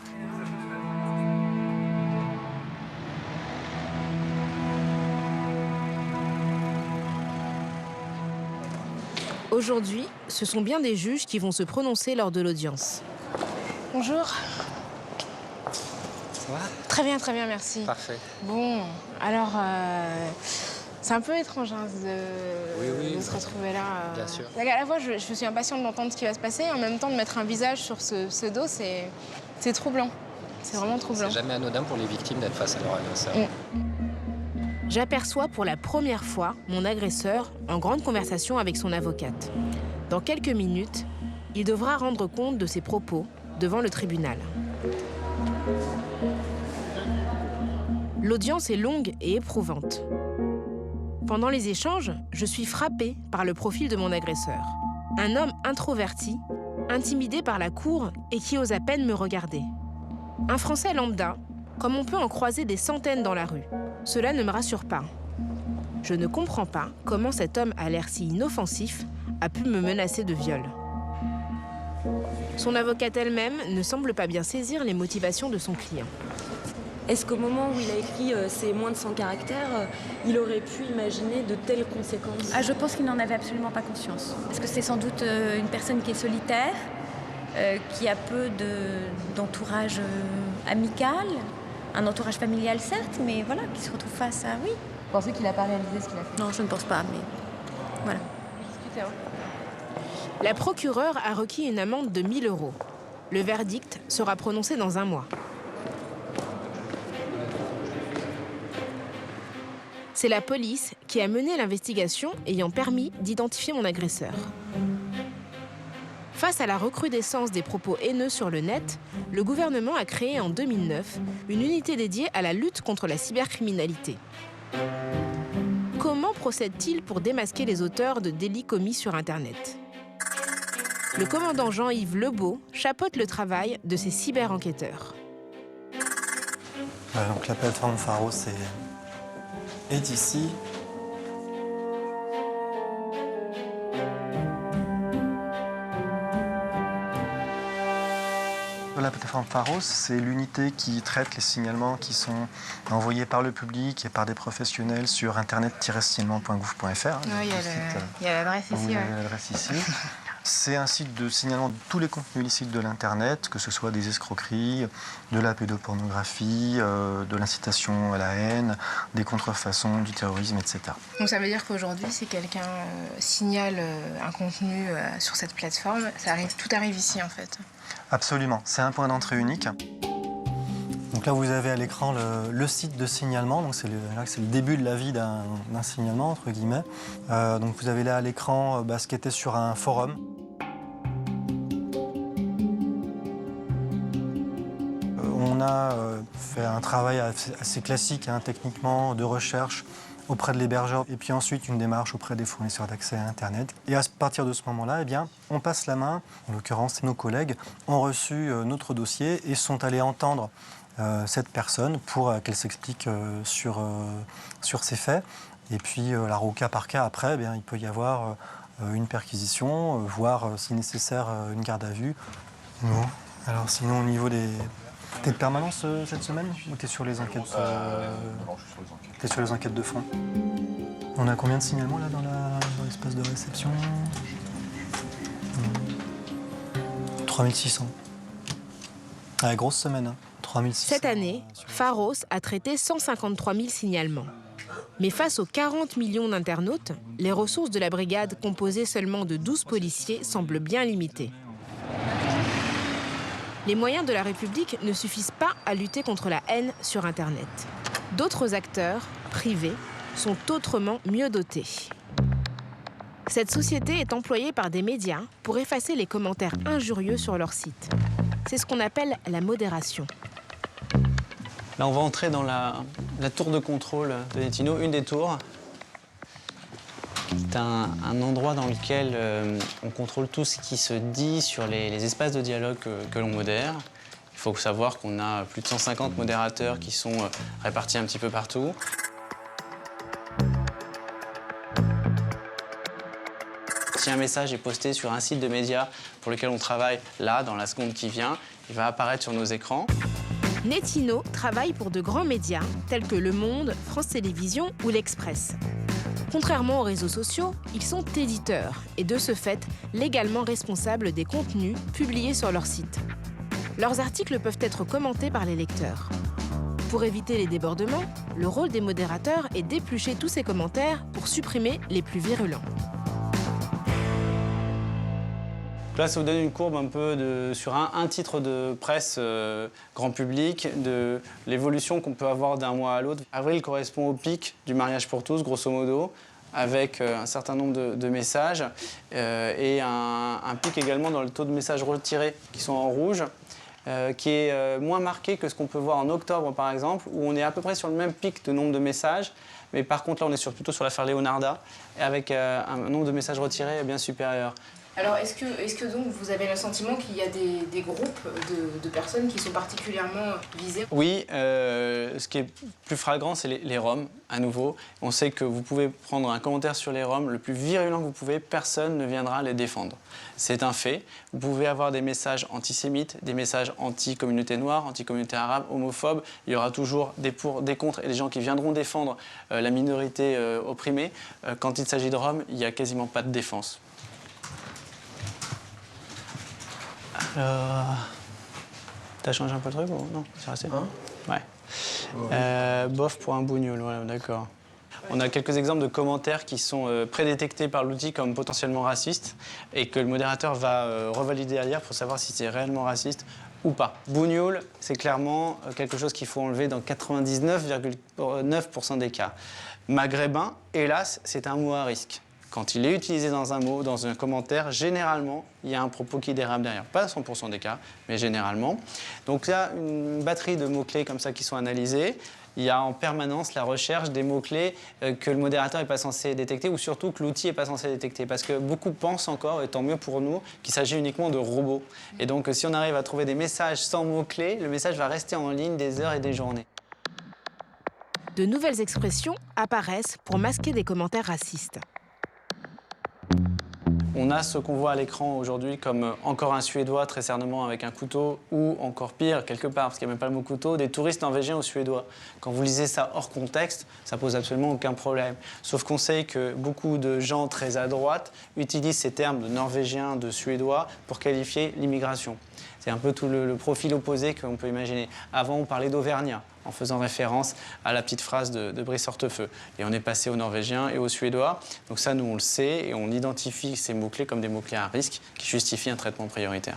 Speaker 1: Aujourd'hui, ce sont bien des juges qui vont se prononcer lors de l'audience. Bonjour.
Speaker 4: Ça va?
Speaker 1: Très bien, merci.
Speaker 4: Parfait.
Speaker 1: Bon, alors, c'est un peu étrange de se retrouver là.
Speaker 4: Bien sûr.
Speaker 1: À la fois, je suis impatiente d'entendre ce qui va se passer, et en même temps, de mettre un visage sur ce dos, c'est troublant. C'est vraiment troublant.
Speaker 4: C'est jamais anodin pour les victimes d'être face à leur agresseur.
Speaker 1: j'aperçois pour la première fois mon agresseur en grande conversation avec son avocate. Dans quelques minutes, il devra rendre compte de ses propos devant le tribunal. L'audience est longue et éprouvante. Pendant les échanges, je suis frappée par le profil de mon agresseur. Un homme introverti, intimidé par la cour et qui ose à peine me regarder. Un Français lambda, comme on peut en croiser des centaines dans la rue. Cela ne me rassure pas. Je ne comprends pas comment cet homme à l'air si inoffensif a pu me menacer de viol. Son avocate elle-même ne semble pas bien saisir les motivations de son client.
Speaker 20: Est-ce qu'au moment où il a écrit ces moins de 100 caractères, il aurait pu imaginer de telles conséquences?
Speaker 12: Je pense qu'il n'en avait absolument pas conscience. Parce que c'est sans doute une personne qui est solitaire, qui a peu d'entourage amical, un entourage familial certes, mais voilà, qui se retrouve face à oui.
Speaker 20: Vous pensez qu'il n'a pas réalisé ce qu'il a fait?
Speaker 12: Non, je ne pense pas, mais voilà.
Speaker 1: La procureure a requis une amende de 1 000 €. Le verdict sera prononcé dans 1 mois. C'est la police qui a mené l'investigation ayant permis d'identifier mon agresseur. Face à la recrudescence des propos haineux sur le net, le gouvernement a créé en 2009 une unité dédiée à la lutte contre la cybercriminalité. Comment procède-t-il pour démasquer les auteurs de délits commis sur Internet? Le commandant Jean-Yves Lebeau chapeaute le travail de ces cyber-enquêteurs.
Speaker 21: Donc la plateforme Pharos est ici. La plateforme Pharos, c'est l'unité qui traite les signalements qui sont envoyés par le public et par des professionnels sur internet-signalement.gouv.fr.
Speaker 11: Oui, il y a l'adresse ici.
Speaker 21: Il y a l'adresse ici. C'est un site de signalement de tous les contenus illicites de l'Internet, que ce soit des escroqueries, de la pédopornographie, de l'incitation à la haine, des contrefaçons, du terrorisme, etc.
Speaker 11: Donc ça veut dire qu'aujourd'hui, si quelqu'un signale un contenu sur cette plateforme, tout arrive ici en fait?
Speaker 21: Absolument, c'est un point d'entrée unique. Donc là, vous avez à l'écran le site de signalement. Donc c'est le début de la vie d'un signalement, entre guillemets. Donc vous avez là à l'écran ce qui était sur un forum. On a fait un travail assez classique, techniquement, de recherche auprès de l'hébergeur, et puis ensuite une démarche auprès des fournisseurs d'accès à Internet. Et à partir de ce moment-là, on passe la main. En l'occurrence, nos collègues ont reçu notre dossier et sont allés entendre cette personne pour qu'elle s'explique sur ces faits. Et puis, au cas par cas, après, il peut y avoir une perquisition, voire, si nécessaire, une garde à vue. Non. Alors sinon, au niveau des... T'es de permanence cette semaine ou t'es sur les enquêtes
Speaker 22: Non, je suis sur les enquêtes.
Speaker 21: T'es sur les enquêtes de fond. On a combien de signalements là dans l'espace de réception? 3600. Ah, grosse semaine, 3600.
Speaker 1: Cette année, Pharos a traité 153 000 signalements. Mais face aux 40 millions d'internautes, les ressources de la brigade, composée seulement de 12 policiers, semblent bien limitées. Les moyens de la République ne suffisent pas à lutter contre la haine sur Internet. D'autres acteurs, privés, sont autrement mieux dotés. Cette société est employée par des médias pour effacer les commentaires injurieux sur leur site. C'est ce qu'on appelle la modération.
Speaker 23: Là, on va entrer dans la tour de contrôle de Nettino, une des tours. C'est un endroit dans lequel on contrôle tout ce qui se dit sur les espaces de dialogue que l'on modère. Il faut savoir qu'on a plus de 150 modérateurs qui sont répartis un petit peu partout. Si un message est posté sur un site de médias pour lequel on travaille là, dans la seconde qui vient, il va apparaître sur nos écrans.
Speaker 1: Nettino travaille pour de grands médias tels que Le Monde, France Télévisions ou L'Express. Contrairement aux réseaux sociaux, ils sont éditeurs et de ce fait légalement responsables des contenus publiés sur leur site. Leurs articles peuvent être commentés par les lecteurs. Pour éviter les débordements, le rôle des modérateurs est d'éplucher tous ces commentaires pour supprimer les plus virulents.
Speaker 23: Là, ça vous donne une courbe un peu sur un titre de presse grand public, de l'évolution qu'on peut avoir d'un mois à l'autre. Avril correspond au pic du mariage pour tous, grosso modo, avec un certain nombre de messages et un pic également dans le taux de messages retirés qui sont en rouge, qui est moins marqué que ce qu'on peut voir en octobre, par exemple, où on est à peu près sur le même pic de nombre de messages. Mais par contre, là, on est plutôt sur l'affaire Leonarda, avec un nombre de messages retirés bien supérieur.
Speaker 1: Alors, est-ce que donc vous avez le sentiment qu'il y a des groupes de personnes qui sont particulièrement visées?
Speaker 23: Oui, ce qui est plus flagrant, c'est les Roms, à nouveau. On sait que vous pouvez prendre un commentaire sur les Roms, le plus virulent que vous pouvez, personne ne viendra les défendre. C'est un fait. Vous pouvez avoir des messages antisémites, des messages anti-communauté noire, anti-communauté arabe, homophobes. Il y aura toujours des pour, des contre et des gens qui viendront défendre la minorité opprimée. Quand il s'agit de Roms, il n'y a quasiment pas de défense. Alors, t'as changé un peu le truc ou non? C'est resté? Ouais. Bof pour un bougnoul, voilà, d'accord. On a quelques exemples de commentaires qui sont prédétectés par l'outil comme potentiellement racistes et que le modérateur va revalider derrière pour savoir si c'est réellement raciste ou pas. Bougnoul, c'est clairement quelque chose qu'il faut enlever dans 99,9% des cas. Maghrébin, hélas, c'est un mot à risque. Quand il est utilisé dans un mot, dans un commentaire, généralement, il y a un propos qui dérape derrière. Pas à 100% des cas, mais généralement. Donc il y a une batterie de mots-clés comme ça qui sont analysés. Il y a en permanence la recherche des mots-clés que le modérateur n'est pas censé détecter ou surtout que l'outil n'est pas censé détecter. Parce que beaucoup pensent encore, et tant mieux pour nous, qu'il s'agit uniquement de robots. Et donc si on arrive à trouver des messages sans mots-clés, le message va rester en ligne des heures et des journées.
Speaker 1: De nouvelles expressions apparaissent pour masquer des commentaires racistes.
Speaker 23: On a ce qu'on voit à l'écran aujourd'hui comme encore un Suédois très cernement avec un couteau ou encore pire, quelque part, parce qu'il n'y a même pas le mot couteau, des touristes norvégiens ou suédois. Quand vous lisez ça hors contexte, ça pose absolument aucun problème. Sauf qu'on sait que beaucoup de gens très à droite utilisent ces termes de norvégien, de suédois pour qualifier l'immigration. C'est un peu tout le profil opposé qu'on peut imaginer. Avant, on parlait d'Auvergnat, en faisant référence à la petite phrase de Brice Hortefeux. Et on est passé au norvégien et au suédois. Donc ça, nous, on le sait, et on identifie ces mots-clés comme des mots-clés à risque qui justifient un traitement prioritaire.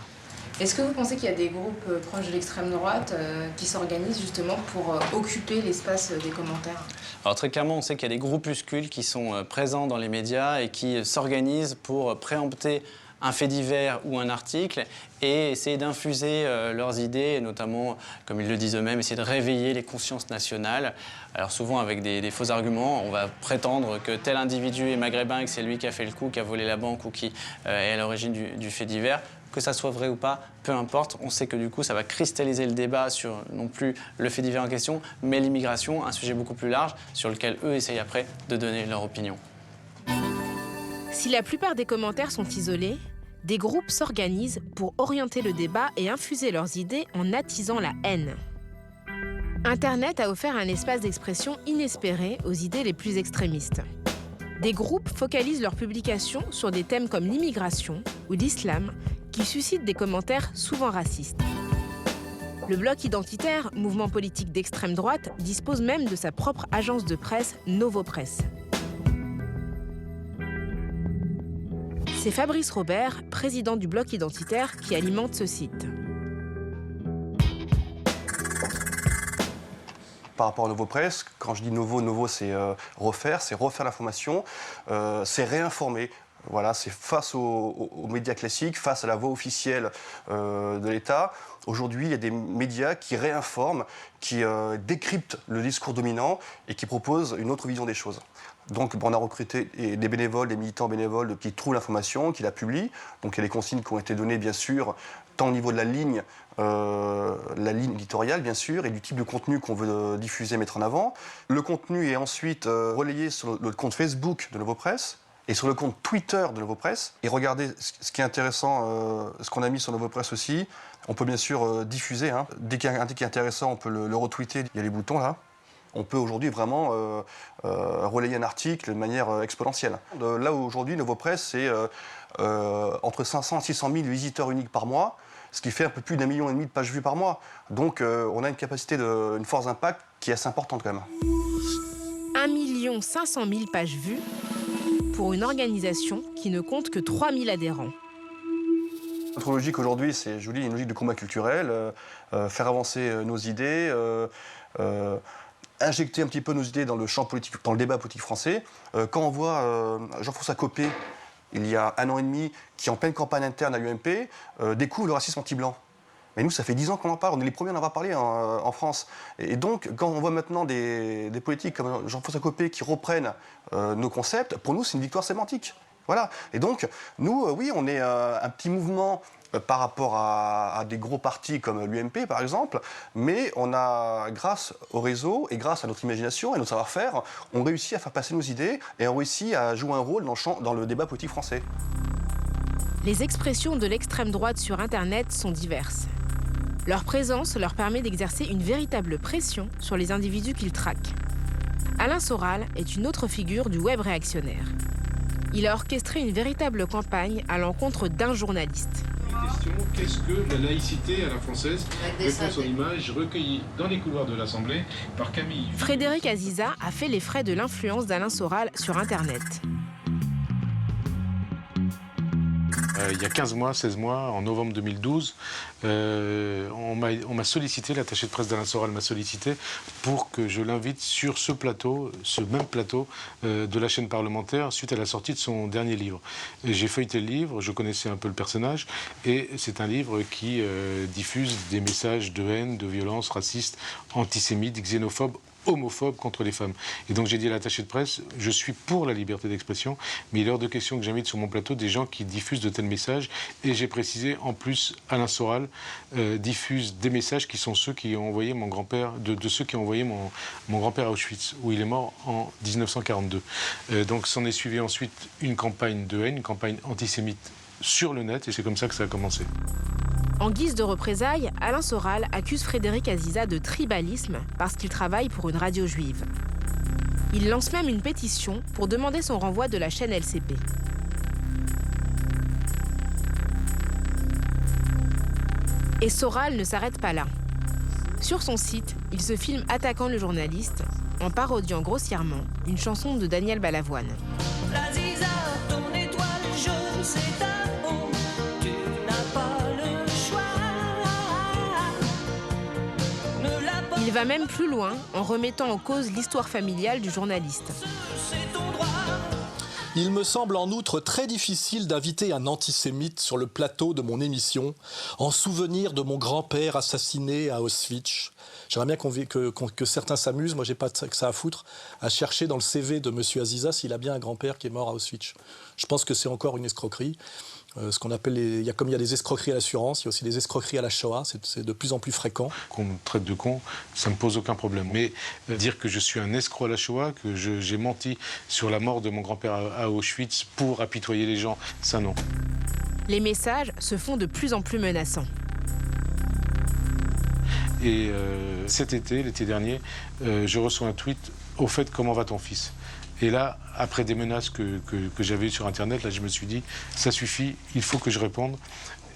Speaker 1: Est-ce que vous pensez qu'il y a des groupes proches de l'extrême droite qui s'organisent justement pour occuper l'espace des commentaires?
Speaker 23: Alors très clairement, on sait qu'il y a des groupuscules qui sont présents dans les médias et qui s'organisent pour préempter un fait divers ou un article et essayer d'infuser leurs idées, notamment, comme ils le disent eux-mêmes, essayer de réveiller les consciences nationales. Alors souvent avec des faux arguments, on va prétendre que tel individu est maghrébin et que c'est lui qui a fait le coup, qui a volé la banque ou qui est à l'origine du fait divers. Que ça soit vrai ou pas, peu importe, on sait que du coup ça va cristalliser le débat sur non plus le fait divers en question, mais l'immigration, un sujet beaucoup plus large sur lequel eux essayent après de donner leur opinion.
Speaker 1: Si la plupart des commentaires sont isolés, des groupes s'organisent pour orienter le débat et infuser leurs idées en attisant la haine. Internet a offert un espace d'expression inespéré aux idées les plus extrémistes. Des groupes focalisent leurs publications sur des thèmes comme l'immigration ou l'islam, qui suscitent des commentaires souvent racistes. Le Bloc identitaire, mouvement politique d'extrême droite, dispose même de sa propre agence de presse, Novopresse. C'est Fabrice Robert, président du Bloc identitaire, qui alimente ce site.
Speaker 2: Par rapport à Novopresse, quand je dis Novo c'est refaire l'information, c'est réinformer. Voilà, c'est face aux médias classiques, face à la voix officielle de l'État. Aujourd'hui, il y a des médias qui réinforment, qui décryptent le discours dominant et qui proposent une autre vision des choses. Donc on a recruté des bénévoles, des militants bénévoles qui trouvent l'information, qui la publient. Donc il y a des consignes qui ont été données, bien sûr, tant au niveau de la ligne éditoriale, bien sûr, et du type de contenu qu'on veut diffuser, mettre en avant. Le contenu est ensuite relayé sur le compte Facebook de Novopresse et sur le compte Twitter de Novopresse. Et regardez, ce qui est intéressant, ce qu'on a mis sur Novopresse aussi, on peut bien sûr diffuser. Hein. Dès qu'il y a un truc qui est intéressant, on peut le retweeter. Il y a les boutons là. On peut aujourd'hui vraiment relayer un article de manière exponentielle. Là où aujourd'hui, Novopresse, c'est entre 500 et 600 000 visiteurs uniques par mois, ce qui fait un peu plus d'1,5 million de pages vues par mois. Donc on a une capacité, une force d'impact qui est assez importante quand même.
Speaker 1: 1 500 000 pages vues pour une organisation qui ne compte que 3 000 adhérents.
Speaker 2: Notre logique aujourd'hui, c'est, je vous dis, une logique de combat culturel, faire avancer nos idées, injecter un petit peu nos idées dans le champ politique, dans le débat politique français. Quand on voit Jean-François Copé, il y a 1 an et demi, qui en pleine campagne interne à l'UMP, découvre le racisme anti-blanc. Mais nous, ça fait 10 ans qu'on en parle, on est les premiers à en avoir parlé en France. Et donc, quand on voit maintenant des politiques comme Jean-François Copé qui reprennent nos concepts, pour nous, c'est une victoire sémantique. Voilà. Et donc, nous, oui, on est un petit mouvement par rapport à des gros partis comme l'UMP, par exemple, mais on a, grâce au réseau et grâce à notre imagination et notre savoir-faire, on réussit à faire passer nos idées et on réussit à jouer un rôle dans le débat politique français.
Speaker 1: Les expressions de l'extrême droite sur Internet sont diverses. Leur présence leur permet d'exercer une véritable pression sur les individus qu'ils traquent. Alain Soral est une autre figure du web réactionnaire. Il a orchestré une véritable campagne à l'encontre d'un journaliste.
Speaker 6: Qu'est-ce que la laïcité à la française? Réponse en images recueillie dans les couloirs de l'Assemblée par Camille.
Speaker 1: Frédéric Aziza a fait les frais de l'influence d'Alain Soral sur Internet.
Speaker 6: Il y a 15 mois, 16 mois, en novembre 2012, on m'a sollicité, l'attaché de presse d'Alain Soral m'a sollicité pour que je l'invite sur ce plateau, ce même plateau de la chaîne parlementaire suite à la sortie de son dernier livre. J'ai feuilleté le livre, je connaissais un peu le personnage et c'est un livre qui diffuse des messages de haine, de violence raciste, antisémite, xénophobe, homophobe contre les femmes. Et donc j'ai dit à l'attaché de presse, je suis pour la liberté d'expression, mais il est hors de question que j'invite sur mon plateau des gens qui diffusent de tels messages. Et j'ai précisé, en plus, Alain Soral diffuse des messages qui sont ceux qui ont envoyé mon grand-père, de ceux qui ont envoyé mon grand-père à Auschwitz, où il est mort en 1942. Donc s'en est suivi ensuite une campagne de haine, une campagne antisémite sur le net, et c'est comme ça que ça a commencé.
Speaker 1: En guise de représailles, Alain Soral accuse Frédéric Aziza de tribalisme parce qu'il travaille pour une radio juive. Il lance même une pétition pour demander son renvoi de la chaîne LCP. Et Soral ne s'arrête pas là. Sur son site, il se filme attaquant le journaliste en parodiant grossièrement une chanson de Daniel Balavoine.
Speaker 8: Aziza, ton étoile jaune, c'est ta peau. Tu n'as pas le choix. Ne la porte.
Speaker 1: Il va même plus loin en remettant en cause l'histoire familiale du journaliste.
Speaker 8: C'est ton droit.
Speaker 9: Il me semble en outre très difficile d'inviter un antisémite sur le plateau de mon émission en souvenir de mon grand-père assassiné à Auschwitz. J'aimerais bien que certains s'amusent, moi j'ai pas que ça à foutre, à chercher dans le CV de M. Aziza s'il a bien un grand-père qui est mort à Auschwitz. Je pense que c'est encore une escroquerie. Ce qu'on appelle comme il y a des escroqueries à l'assurance, il y a aussi des escroqueries à la Shoah, c'est de plus en plus fréquent.
Speaker 6: Qu'on me traite de con, ça me pose aucun problème. Mais dire que je suis un escroc à la Shoah, que j'ai menti sur la mort de mon grand-père à Auschwitz pour apitoyer les gens, ça non.
Speaker 1: Les messages se font de plus en plus menaçants.
Speaker 6: Et cet été, l'été dernier, je reçois un tweet « Au fait, comment va ton fils ?» Et là, après des menaces que j'avais eues sur Internet, là, je me suis dit, ça suffit, il faut que je réponde.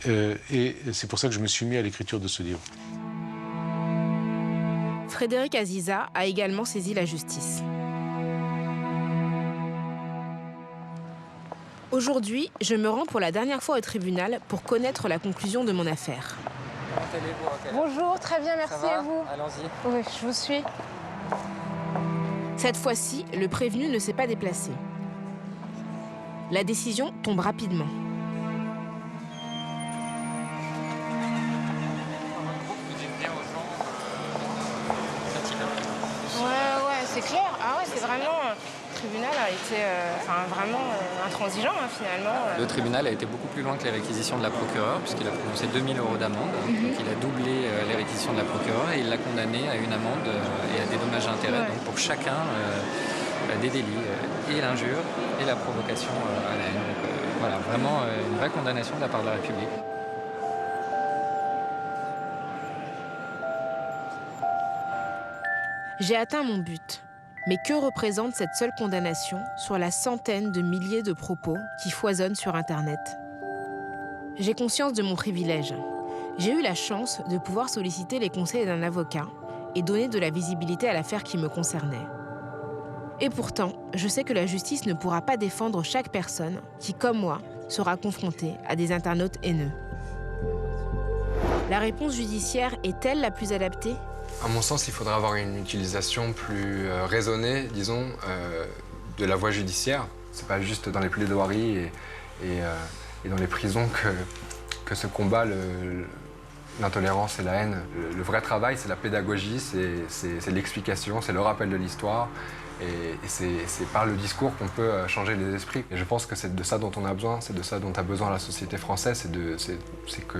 Speaker 6: Et c'est pour ça que je me suis mis à l'écriture de ce livre.
Speaker 1: Frédéric Aziza a également saisi la justice. Aujourd'hui, je me rends pour la dernière fois au tribunal pour connaître la conclusion de mon affaire.
Speaker 11: Bonjour, très bien, merci à vous.
Speaker 4: Allons-y.
Speaker 11: Oui, je vous suis.
Speaker 1: Cette fois-ci, le prévenu ne s'est pas déplacé. La décision tombe rapidement.
Speaker 11: Ouais, c'est clair. Ah ouais, c'est vraiment... Le tribunal a été vraiment intransigeant, finalement.
Speaker 4: Le tribunal a été beaucoup plus loin que les réquisitions de la procureure, puisqu'il a prononcé 2 000 € d'amende. Donc il a doublé les réquisitions de la procureure et il l'a condamné à une amende et à des dommages et intérêts. Donc pour chacun des délits, et l'injure et la provocation à la haine. Donc voilà, vraiment une vraie condamnation de la part de la République.
Speaker 1: J'ai atteint mon but. Mais que représente cette seule condamnation sur la centaine de milliers de propos qui foisonnent sur Internet ? J'ai conscience de mon privilège. J'ai eu la chance de pouvoir solliciter les conseils d'un avocat et donner de la visibilité à l'affaire qui me concernait. Et pourtant, je sais que la justice ne pourra pas défendre chaque personne qui, comme moi, sera confrontée à des internautes haineux. La réponse judiciaire est-elle la plus adaptée ?
Speaker 19: À mon sens, il faudrait avoir une utilisation plus raisonnée, disons, de la voie judiciaire. C'est pas juste dans les plaidoiries et dans les prisons que se combat l'intolérance et la haine. Le vrai travail, c'est la pédagogie, c'est l'explication, c'est le rappel de l'histoire. Et c'est par le discours qu'on peut changer les esprits. Et je pense que c'est de ça dont on a besoin, c'est de ça dont a besoin la société française, c'est qu'on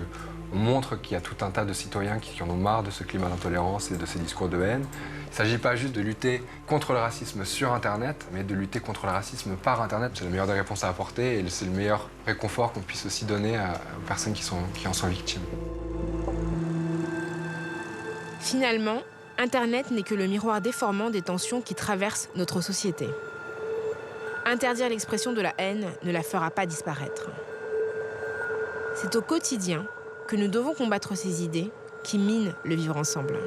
Speaker 19: montre qu'il y a tout un tas de citoyens qui en ont marre de ce climat d'intolérance et de ces discours de haine. Il ne s'agit pas juste de lutter contre le racisme sur Internet, mais de lutter contre le racisme par Internet. C'est la meilleure des réponses à apporter et c'est le meilleur réconfort qu'on puisse aussi donner aux personnes qui en sont victimes.
Speaker 1: Finalement, Internet n'est que le miroir déformant des tensions qui traversent notre société. Interdire l'expression de la haine ne la fera pas disparaître. C'est au quotidien que nous devons combattre ces idées qui minent le vivre ensemble.